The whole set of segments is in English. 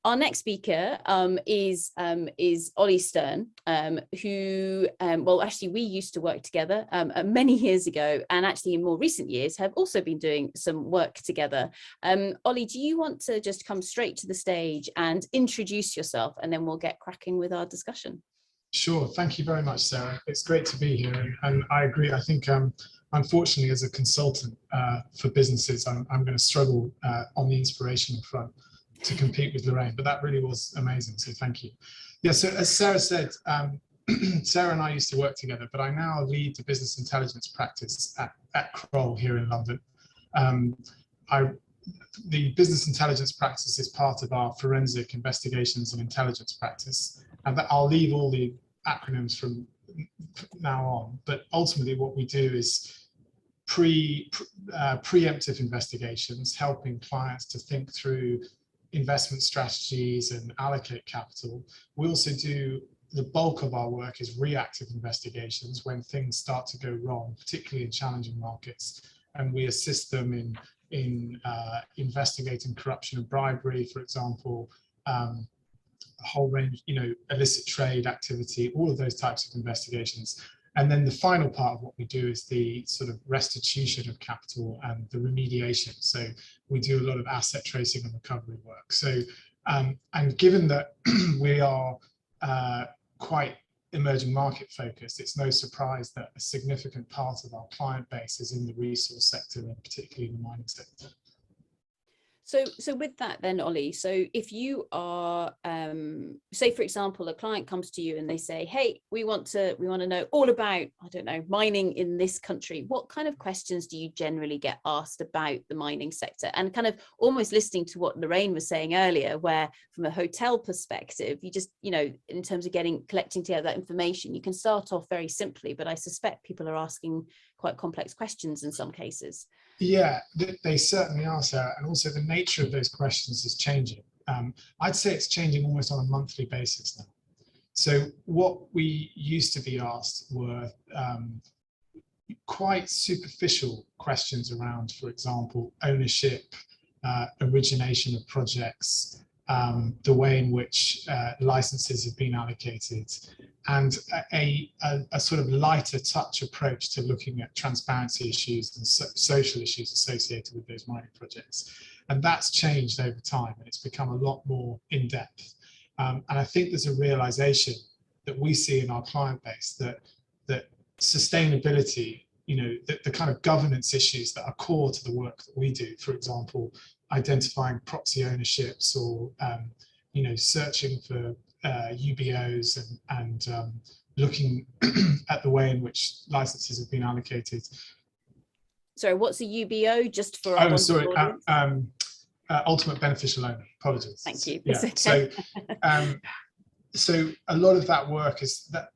our next speaker is Ollie Stern, who, well, actually, we used to work together many years ago, and actually in more recent years have also been doing some work together. Ollie, do you want to just come straight to the stage and introduce yourself, and then we'll get cracking with our discussion? Sure. Thank you very much, Sarah. It's great to be here, and I agree. I think, unfortunately, as a consultant for businesses, I'm going to struggle on the inspirational front to compete with Lorraine, but that really was amazing, so thank you. Yeah, so as Sarah said, Sarah and I used to work together, but I now lead the business intelligence practice at Kroll here in London. The business intelligence practice is part of our forensic investigations and intelligence practice, and I'll leave all the acronyms from now on, but ultimately what we do is preemptive investigations, helping clients to think through investment strategies and allocate capital. We also do, the bulk of our work is reactive investigations when things start to go wrong, particularly in challenging markets, and we assist them in investigating corruption and bribery, for example, a whole range, illicit trade activity, all of those types of investigations. And then the final part of what we do is the sort of restitution of capital and the remediation. So we do a lot of asset tracing and recovery work. So, and given that we are quite emerging market focused, it's no surprise that a significant part of our client base is in the resource sector, and particularly in the mining sector. So with that then, Ollie, so if you are, say, for example, a client comes to you and they say, hey, we want to know all about, I don't know, mining in this country. What kind of questions do you generally get asked about the mining sector? And kind of almost listening to what Lorraine was saying earlier, where from a hotel perspective, you just, in terms of collecting together that information, you can start off very simply, but I suspect people are asking quite complex questions in some cases. Yeah, they certainly are, Sarah, and also the nature of those questions is changing. I'd say it's changing almost on a monthly basis now. So what we used to be asked were quite superficial questions around, for example, ownership, origination of projects, the way in which licenses have been allocated, and a sort of lighter touch approach to looking at transparency issues and social issues associated with those mining projects. And that's changed over time, and it's become a lot more in-depth. And I think there's a realization that we see in our client base that sustainability, the kind of governance issues that are core to the work that we do, for example, identifying proxy ownerships or searching for UBOs and looking at the way in which licenses have been allocated. Sorry, what's a UBO? Just for our ultimate beneficial owner. Apologies. Thank you. Yeah. Okay. So a lot of that work is that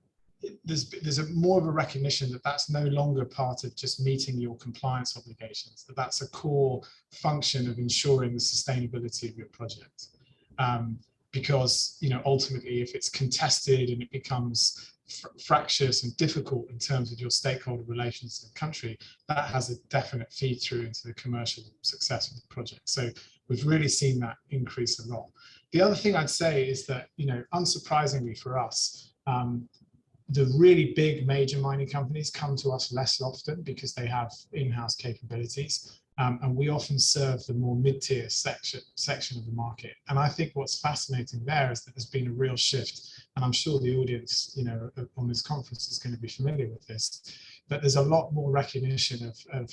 there's more of a recognition that that's no longer part of just meeting your compliance obligations, that's a core function of ensuring the sustainability of your project. Because ultimately, if it's contested and it becomes fractious and difficult in terms of your stakeholder relations in the country, that has a definite feed through into the commercial success of the project. So we've really seen that increase a lot. The other thing I'd say is that, unsurprisingly for us, the really big major mining companies come to us less often because they have in-house capabilities. And we often serve the more mid-tier section of the market. And I think what's fascinating there is that there's been a real shift, and I'm sure the audience, on this conference is going to be familiar with this, that there's a lot more recognition of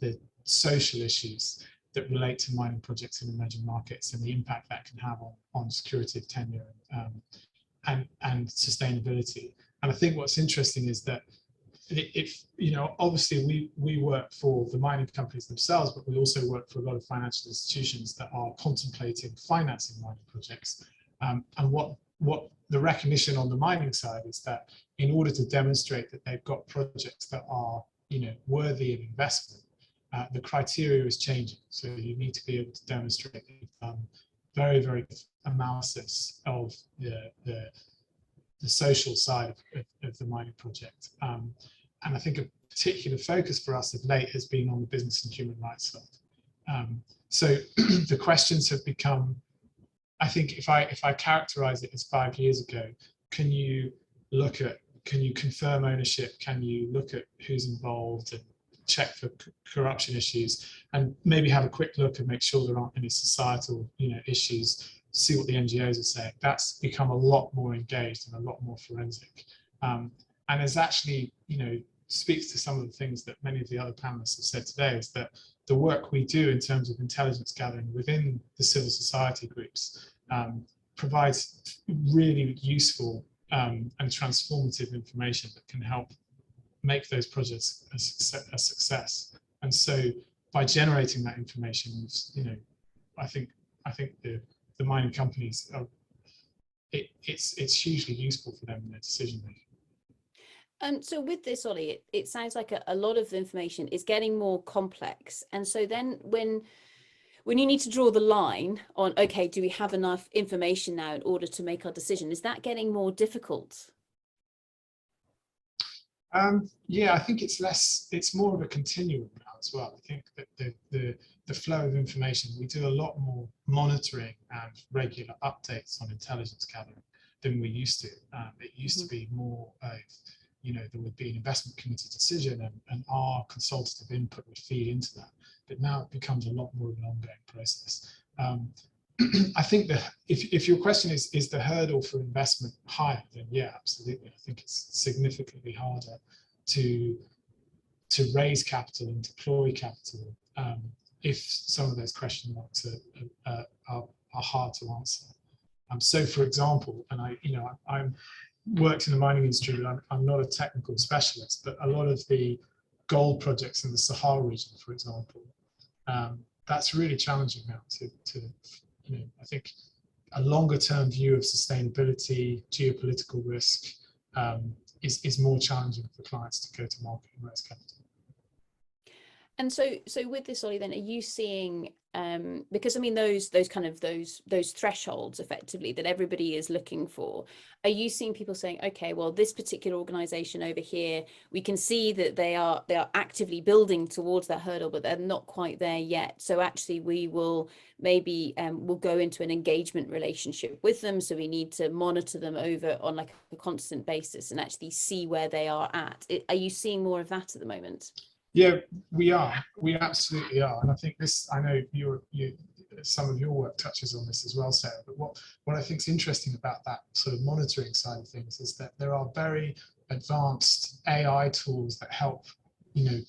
the social issues that relate to mining projects in emerging markets and the impact that can have on security of tenure and sustainability. And I think what's interesting is that if obviously we work for the mining companies themselves, but we also work for a lot of financial institutions that are contemplating financing mining projects. And what the recognition on the mining side is that in order to demonstrate that they've got projects that are worthy of investment, the criteria is changing. So you need to be able to demonstrate that you've done very, very analysis of the social side of the mining project. And I think a particular focus for us of late has been on the business and human rights side. So the questions have become I think if I characterize it as 5 years ago, can you confirm ownership? Can you look at who's involved and check for corruption issues, and maybe have a quick look and make sure there aren't any societal, issues, see what the NGOs are saying? That's become a lot more engaged and a lot more forensic, and is actually, speaks to some of the things that many of the other panelists have said today, is that the work we do in terms of intelligence gathering within the civil society groups provides really useful and transformative information that can help make those projects a success. And so by generating that information, I think the mining companies are, it's hugely useful for them in their decision making. So with this, Ollie, it sounds like a lot of the information is getting more complex. And so then when you need to draw the line on, okay, do we have enough information now in order to make our decision? Is that getting more difficult? Yeah, I think it's more of a continuum now as well. I think that the flow of information, we do a lot more monitoring and regular updates on intelligence gathering than we used to. It used to be more of, there would be an investment committee decision and our consultative input would feed into that. But now it becomes a lot more of an ongoing process. I think that if your question is the hurdle for investment higher, then yeah, absolutely. I think it's significantly harder to raise capital and deploy capital if some of those question marks are hard to answer. So, for example, and I'm worked in the mining industry, but I'm not a technical specialist, but a lot of the gold projects in the Sahara region, for example, that's really challenging now to I think a longer term view of sustainability, geopolitical risk is more challenging for clients to go to market and raise capital. And so with this, Ollie, then are you seeing, because I mean those thresholds effectively that everybody is looking for, are you seeing people saying, okay, well, this particular organization over here, we can see that they are actively building towards that hurdle, but they're not quite there yet. So actually we will maybe we'll go into an engagement relationship with them. So we need to monitor them over on like a constant basis and actually see where they are at. Are you seeing more of that at the moment? Yeah, we absolutely are. And I think I know some of your work touches on this as well, Sarah, but what I think is interesting about that sort of monitoring side of things is that there are very advanced AI tools that help,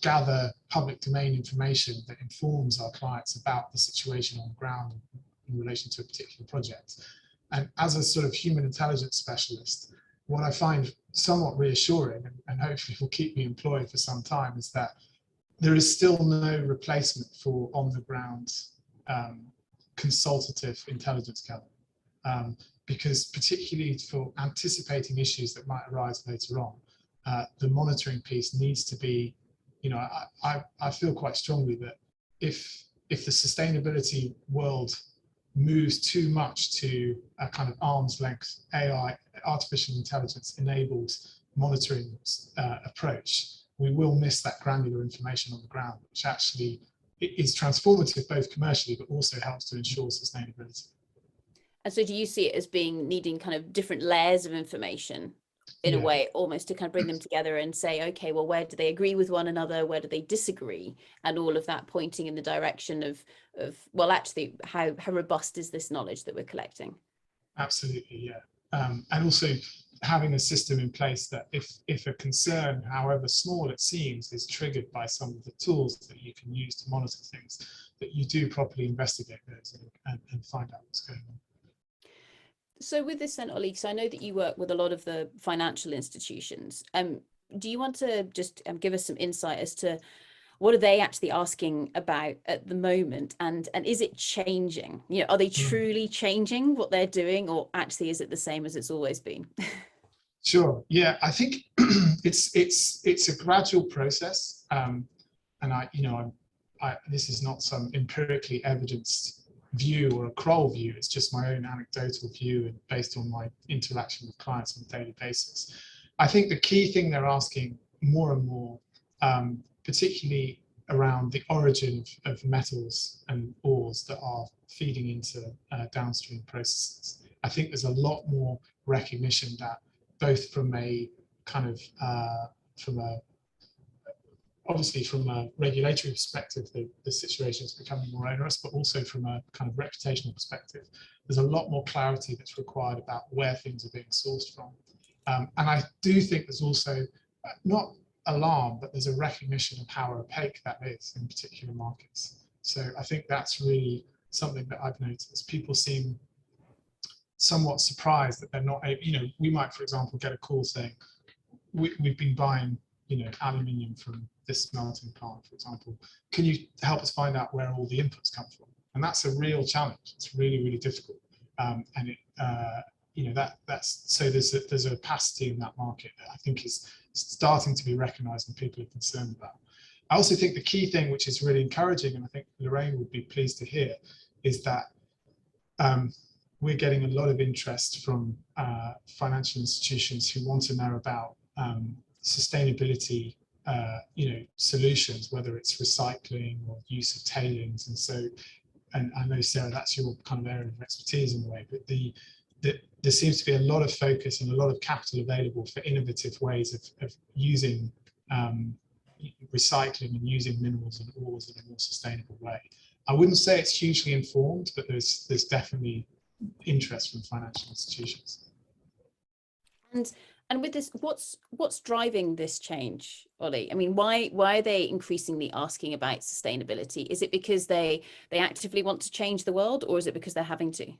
gather public domain information that informs our clients about the situation on the ground in relation to a particular project. And as a sort of human intelligence specialist, what I find somewhat reassuring, and hopefully will keep me employed for some time, is that there is still no replacement for on-the-ground consultative intelligence gathering, because particularly for anticipating issues that might arise later on, the monitoring piece needs to be, I feel quite strongly that if the sustainability world moves too much to a kind of arm's length AI, artificial intelligence enabled monitoring approach, we will miss that granular information on the ground, which actually is transformative both commercially, but also helps to ensure sustainability. And so do you see it as needing kind of different layers of information in a way, almost to kind of bring them together and say, okay, well, where do they agree with one another? Where do they disagree? And all of that pointing in the direction of well, actually, how robust is this knowledge that we're collecting? Absolutely, yeah. And also having a system in place that if a concern, however small it seems, is triggered by some of the tools that you can use to monitor things, that you do properly investigate those and find out what's going on. So with this then, Ollie, so I know that you work with a lot of the financial institutions. Do you want to just give us some insight as to what are they actually asking about at the moment, and is it changing? Are they truly changing what they're doing, or actually is it the same as it's always been? Sure. Yeah, I think it's a gradual process, and this is not some empirically evidenced view or a Kroll view. It's just my own anecdotal view and based on my interaction with clients on a daily basis. I think the key thing they're asking more and more, particularly around the origin of metals and ores that are feeding into downstream processes. I think there's a lot more recognition that both from a kind of obviously from a regulatory perspective, the situation is becoming more onerous, but also from a kind of reputational perspective, there's a lot more clarity that's required about where things are being sourced from. And I do think there's also not alarm, but there's a recognition of how opaque that is in particular markets. So I think that's really something that I've noticed. People seem somewhat surprised that they're not able, we might, for example, get a call saying, we've been buying, aluminium from this smelting plant, for example. Can you help us find out where all the inputs come from? And that's a real challenge. It's really, really difficult. And it, that's so there's a opacity in that market that I think is starting to be recognised and people are concerned about. I also think the key thing, which is really encouraging, and I think Lorraine would be pleased to hear, is that we're getting a lot of interest from financial institutions who want to know about sustainability, solutions, whether it's recycling or use of tailings. And so, and I know, Sarah, that's your kind of area of expertise in a way, but there seems to be a lot of focus and a lot of capital available for innovative ways of using recycling and using minerals and ores in a more sustainable way. I wouldn't say it's hugely informed, but there's definitely interest from financial institutions. And with this, what's driving this change, Ollie? I mean, why are they increasingly asking about sustainability? Is it because they actively want to change the world, or is it because they're having to?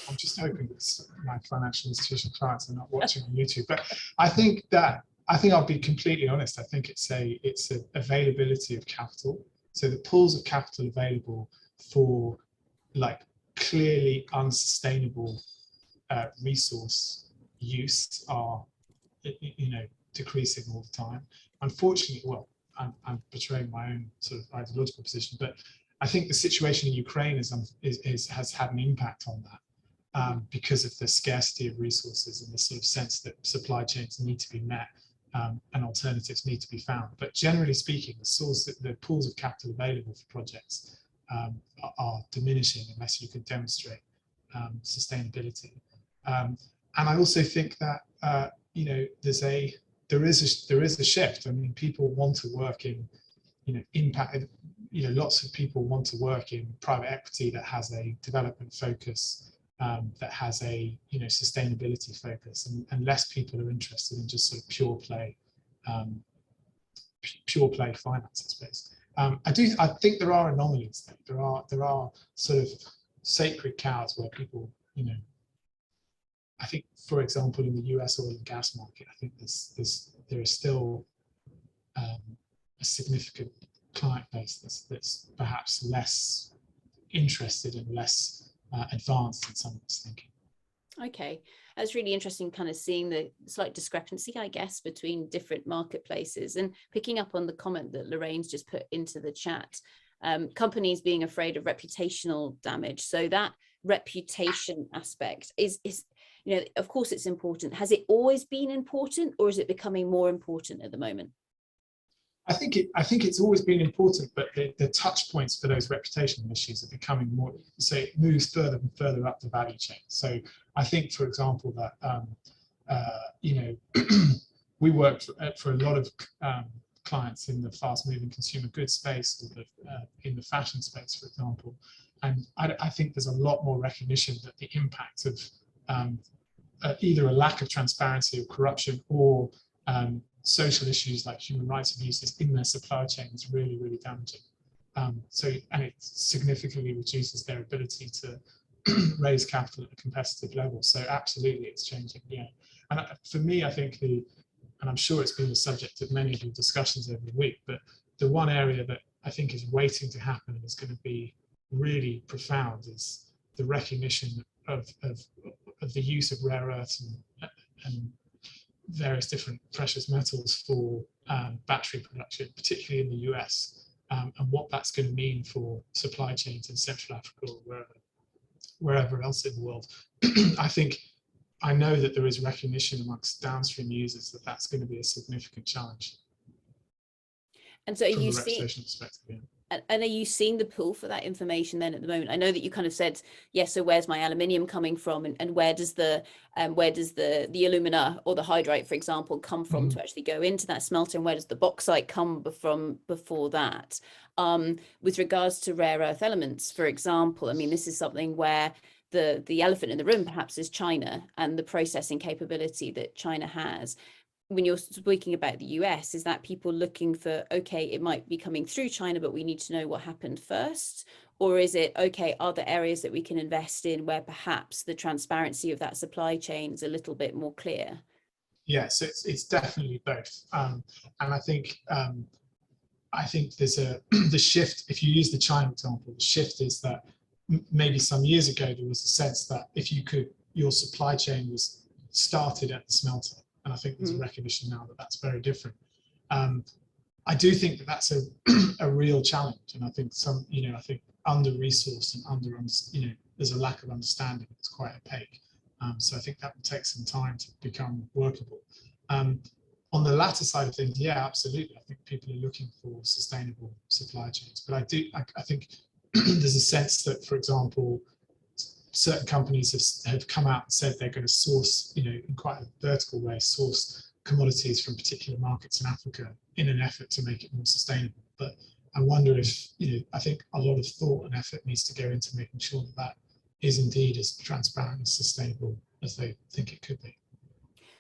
I'm just hoping that my financial institution clients are not watching on YouTube, but I think I'll be completely honest. I think it's a availability of capital. So the pools of capital available for like clearly unsustainable resource use are, decreasing all the time. Unfortunately, well, I'm betraying my own sort of ideological position, but I think the situation in Ukraine has had an impact on that because of the scarcity of resources and the sort of sense that supply chains need to be met and alternatives need to be found. But generally speaking, the pools of capital available for projects are diminishing unless you can demonstrate sustainability. And I also think that there is a shift. I mean, people want to work in impact. Lots of people want to work in private equity that has a development focus, that has a sustainability focus, and less people are interested in just sort of pure play finance, I suppose. I think there are anomalies. There are sort of sacred cows where people, I think, for example, in the US oil and gas market, I think there is still a significant client base that's perhaps less interested and less advanced in some of this thinking. Okay, that's really interesting, kind of seeing the slight discrepancy, I guess, between different marketplaces, and picking up on the comment that Lorraine's just put into the chat, companies being afraid of reputational damage. So that reputation aspect is of course it's important. Has it always been important, or is it becoming more important at the moment? I think it's always been important, but the touch points for those reputational issues are becoming more, so it moves further and further up the value chain. So I think, for example, that we work for a lot of clients in the fast-moving consumer goods space, or in the fashion space, for example, and I think there's a lot more recognition that the impact of either a lack of transparency or corruption, or social issues like human rights abuses in their supply chain is really, really damaging. And it significantly reduces their ability to raise capital at a competitive level. So absolutely, it's changing. Yeah. And for me, I think and I'm sure it's been the subject of many of your discussions over the week, but the one area that I think is waiting to happen and is going to be really profound is the recognition of the use of rare earths and various different precious metals for battery production, particularly in the US, and what that's going to mean for supply chains in Central Africa or wherever else in the world. I know that there is recognition amongst downstream users that that's going to be a significant challenge. And so from a reputational perspective. Yeah. And are you seeing the pull for that information then at the moment? I know that you kind of said, yes, so where's my aluminium coming from, and where does the alumina or the hydrite, for example, come from to actually go into that smelter, and where does the bauxite come from before that? With regards to rare earth elements, for example, I mean, this is something where the elephant in the room perhaps is China and the processing capability that China has. When you're speaking about the US, is that people looking for, okay, it might be coming through China, but we need to know what happened first? Or is it, okay, are there areas that we can invest in where perhaps the transparency of that supply chain is a little bit more clear? Yeah, so it's definitely both. And I think there's the shift, if you use the China example, the shift is that maybe some years ago, there was a sense that if your supply chain was started at the smelter. And I think there's a recognition now that that's very different. I do think that that's a real challenge, and I think I think under-resourced and there's a lack of understanding. It's quite opaque. So I think that will take some time to become workable. On the latter side of things, yeah, absolutely. I think people are looking for sustainable supply chains, but I think there's a sense that, for example, certain companies have come out and said they're going to source, in quite a vertical way, source commodities from particular markets in Africa in an effort to make it more sustainable. But I wonder if, I think a lot of thought and effort needs to go into making sure that that is indeed as transparent and sustainable as they think it could be.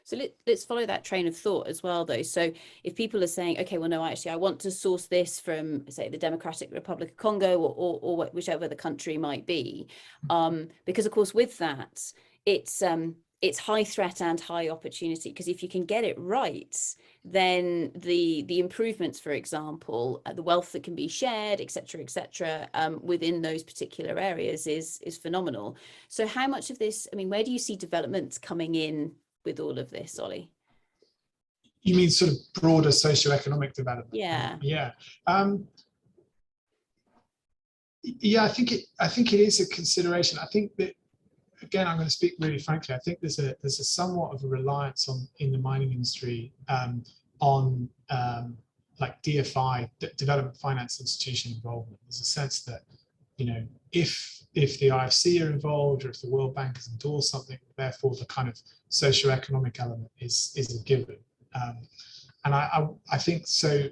So let's follow that train of thought as well, though. So if people are saying, okay, well, no, actually, I want to source this from, say, the Democratic Republic of Congo or whichever the country might be, because, of course, with that, it's high threat and high opportunity, because if you can get it right, then the improvements, for example, the wealth that can be shared, et cetera, within those particular areas is phenomenal. So how much of this, I mean, where do you see developments coming in with all of this, Ollie? You mean sort of broader socioeconomic development? Yeah. Yeah. Yeah, I think it is a consideration. I think that, again, I'm going to speak really frankly. I think there's a somewhat of a reliance in the mining industry on like DFI, development finance institution involvement. There's a sense that, if the IFC are involved, or if the World Bank has endorsed something, therefore the kind of socioeconomic element is a given. And I think so.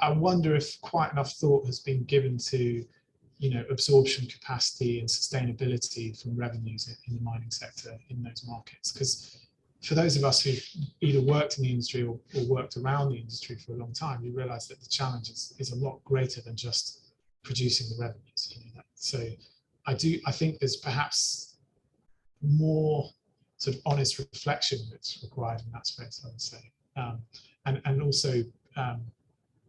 I wonder if quite enough thought has been given to, absorption capacity and sustainability from revenues in the mining sector in those markets. Because for those of us who either worked in the industry or worked around the industry for a long time, you realize that the challenge is a lot greater than just producing the revenues. So I think there's perhaps more sort of honest reflection that's required in that space, I would say. And also,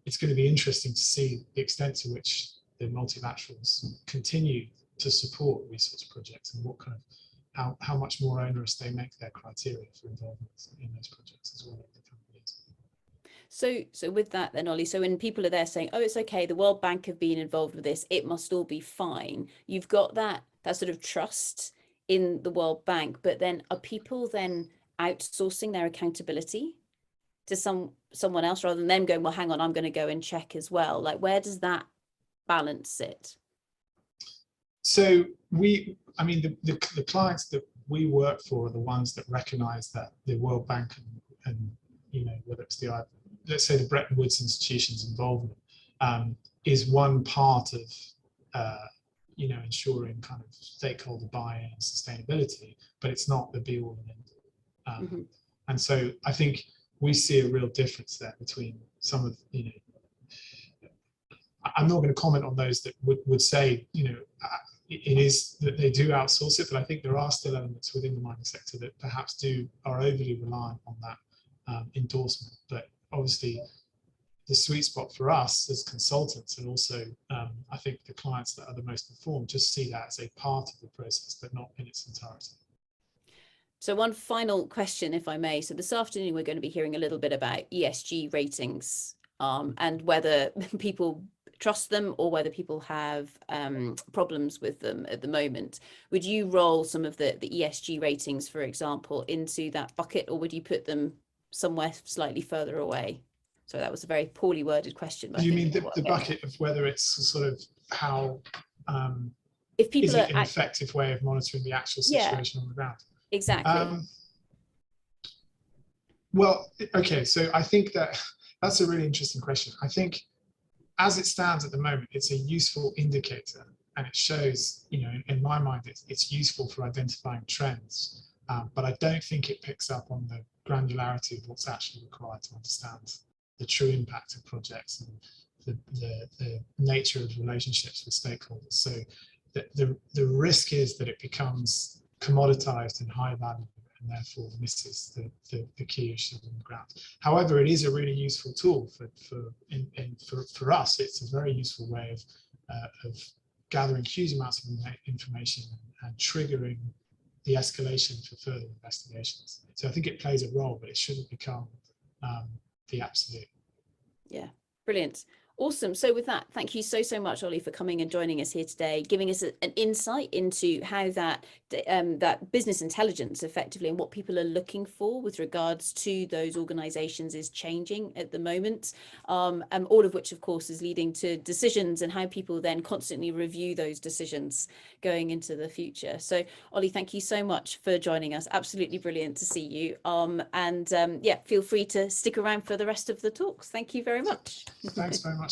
it's going to be interesting to see the extent to which the multilaterals continue to support resource projects, and what kind of how much more onerous they make their criteria for involvement in those projects as well over the coming years. So with that then, Ollie, so when people are there saying, oh, it's okay, the World Bank have been involved with this, it must all be fine, you've got that sort of trust in the World Bank, but then are people then outsourcing their accountability to someone else, rather than them going, well, hang on, I'm going to go and check as well? Like, where does that balance sit? So the clients that we work for are the ones that recognize that the World Bank and whether it's let's say the Bretton Woods institutions involvement is one part of ensuring kind of stakeholder buy-in and sustainability, but it's not the be-all and end-all. And so I think we see a real difference there between some of, I'm not going to comment on those that would say, it is that they do outsource it, but I think there are still elements within the mining sector that perhaps are overly reliant on that endorsement. But obviously, the sweet spot for us as consultants, and also I think the clients that are the most informed, just see that as a part of the process, but not in its entirety. So one final question, if I may. So this afternoon, we're going to be hearing a little bit about ESG ratings and whether people trust them or whether people have problems with them at the moment. Would you roll some of the ESG ratings, for example, into that bucket, or would you put them somewhere slightly further away? So that was a very poorly worded question. But Do you I think mean know the bucket of whether it's sort of how, if people is are it an effective way of monitoring the actual yeah, situation on the ground? exactly. Well, okay, so I think that's a really interesting question. I think as it stands at the moment, it's a useful indicator, and it shows, you know, in my mind, it's useful for identifying trends, but I don't think it picks up on the granularity of what's actually required to understand the true impact of projects and the nature of relationships with stakeholders. So the risk is that it becomes commoditized and high value, and therefore misses the key issues on the ground. However, it is a really useful tool for us. It's a very useful way of gathering huge amounts of information and triggering the escalation for further investigations. So I think it plays a role, but it shouldn't become the absolute. Yeah, brilliant. Awesome. So with that, thank you so much, Ollie, for coming and joining us here today, giving us an insight into how that business intelligence effectively and what people are looking for with regards to those organizations is changing at the moment, and all of which, of course, is leading to decisions and how people then constantly review those decisions going into the future. So, Ollie, thank you so much for joining us. Absolutely brilliant to see you. Yeah, feel free to stick around for the rest of the talks. Thank you very much. Thanks very much.